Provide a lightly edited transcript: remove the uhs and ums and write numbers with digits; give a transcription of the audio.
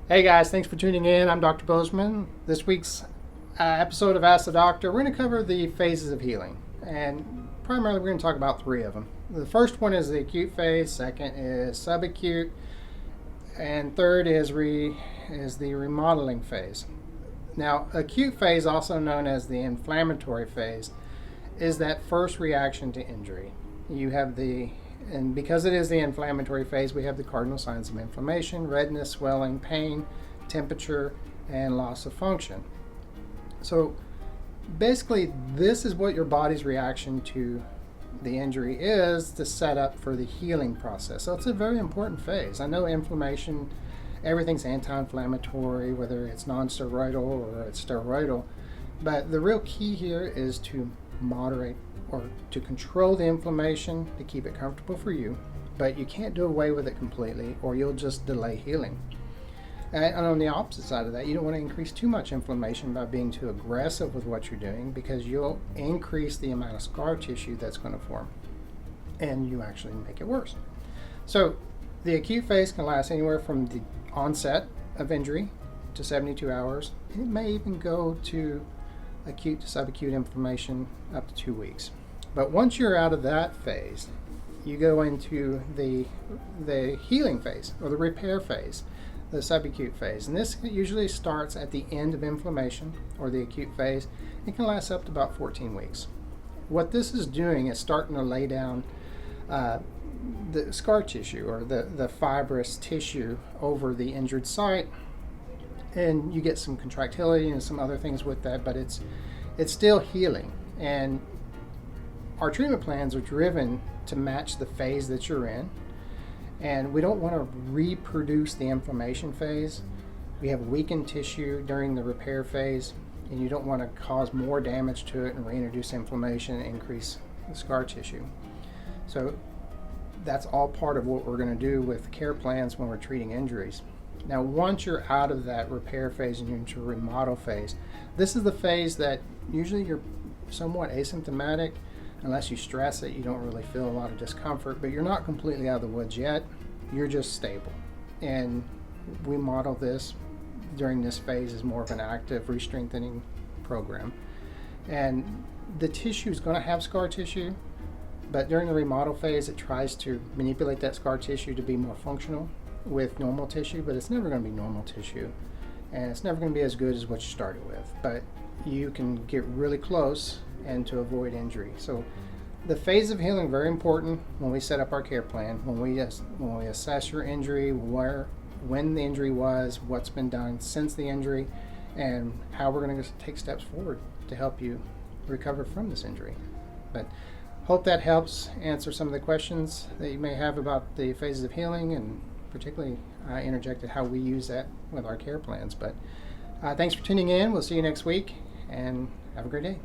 Hey guys, thanks for tuning in. I'm Dr. Bozeman. This week's episode of Ask the Doctor, we're going to cover the phases of healing. And primarily, we're going to talk about three of them. The first one is the acute phase, second is subacute, and third is the remodeling phase. Now, acute phase, also known as the inflammatory phase, is that first reaction to injury. And because it is the inflammatory phase, we have the cardinal signs of inflammation: redness, swelling, pain, temperature, and loss of function. So basically, this is what your body's reaction to the injury is to set up for the healing process. So it's a very important phase. I know inflammation, everything's anti-inflammatory, whether it's non-steroidal or it's steroidal, but the real key here is to moderate or to control the inflammation to keep it comfortable for you, but you can't do away with it completely or you'll just delay healing. And on the opposite side of that, you don't want to increase too much inflammation by being too aggressive with what you're doing, because you'll increase the amount of scar tissue that's going to form and you actually make it worse. So the acute phase can last anywhere from the onset of injury to 72 hours. It may even go to acute to subacute inflammation up to 2 weeks. But once you're out of that phase, you go into the healing phase or the repair phase, the subacute phase. And this usually starts at the end of inflammation or the acute phase. It can last up to about 14 weeks. What this is doing is starting to lay down the scar tissue or the fibrous tissue over the injured site, and you get some contractility and some other things with that, but it's still healing. And our treatment plans are driven to match the phase that you're in, and we don't want to reproduce the inflammation phase. We have weakened tissue during the repair phase, and you don't want to cause more damage to it and reintroduce inflammation and increase the scar tissue. So that's all part of what we're going to do with care plans when we're treating injuries. Now, once you're out of that repair phase and you're into a remodel phase, this is the phase that usually you're somewhat asymptomatic. Unless you stress it, you don't really feel a lot of discomfort, but you're not completely out of the woods yet. You're just stable. And we model this during this phase as more of an active re-strengthening program. And the tissue is going to have scar tissue, but during the remodel phase, it tries to manipulate that scar tissue to be more functional with normal tissue, but it's never going to be normal tissue, and it's never going to be as good as what you started with, but you can get really close and to avoid injury. So the phase of healing, very important when we set up our care plan, when we assess your injury, when the injury was, what's been done since the injury, and how we're going to take steps forward to help you recover from this injury. But hope that helps answer some of the questions that you may have about the phases of healing, and particularly I interjected how we use that with our care plans. But thanks for tuning in. We'll see you next week, and have a great day.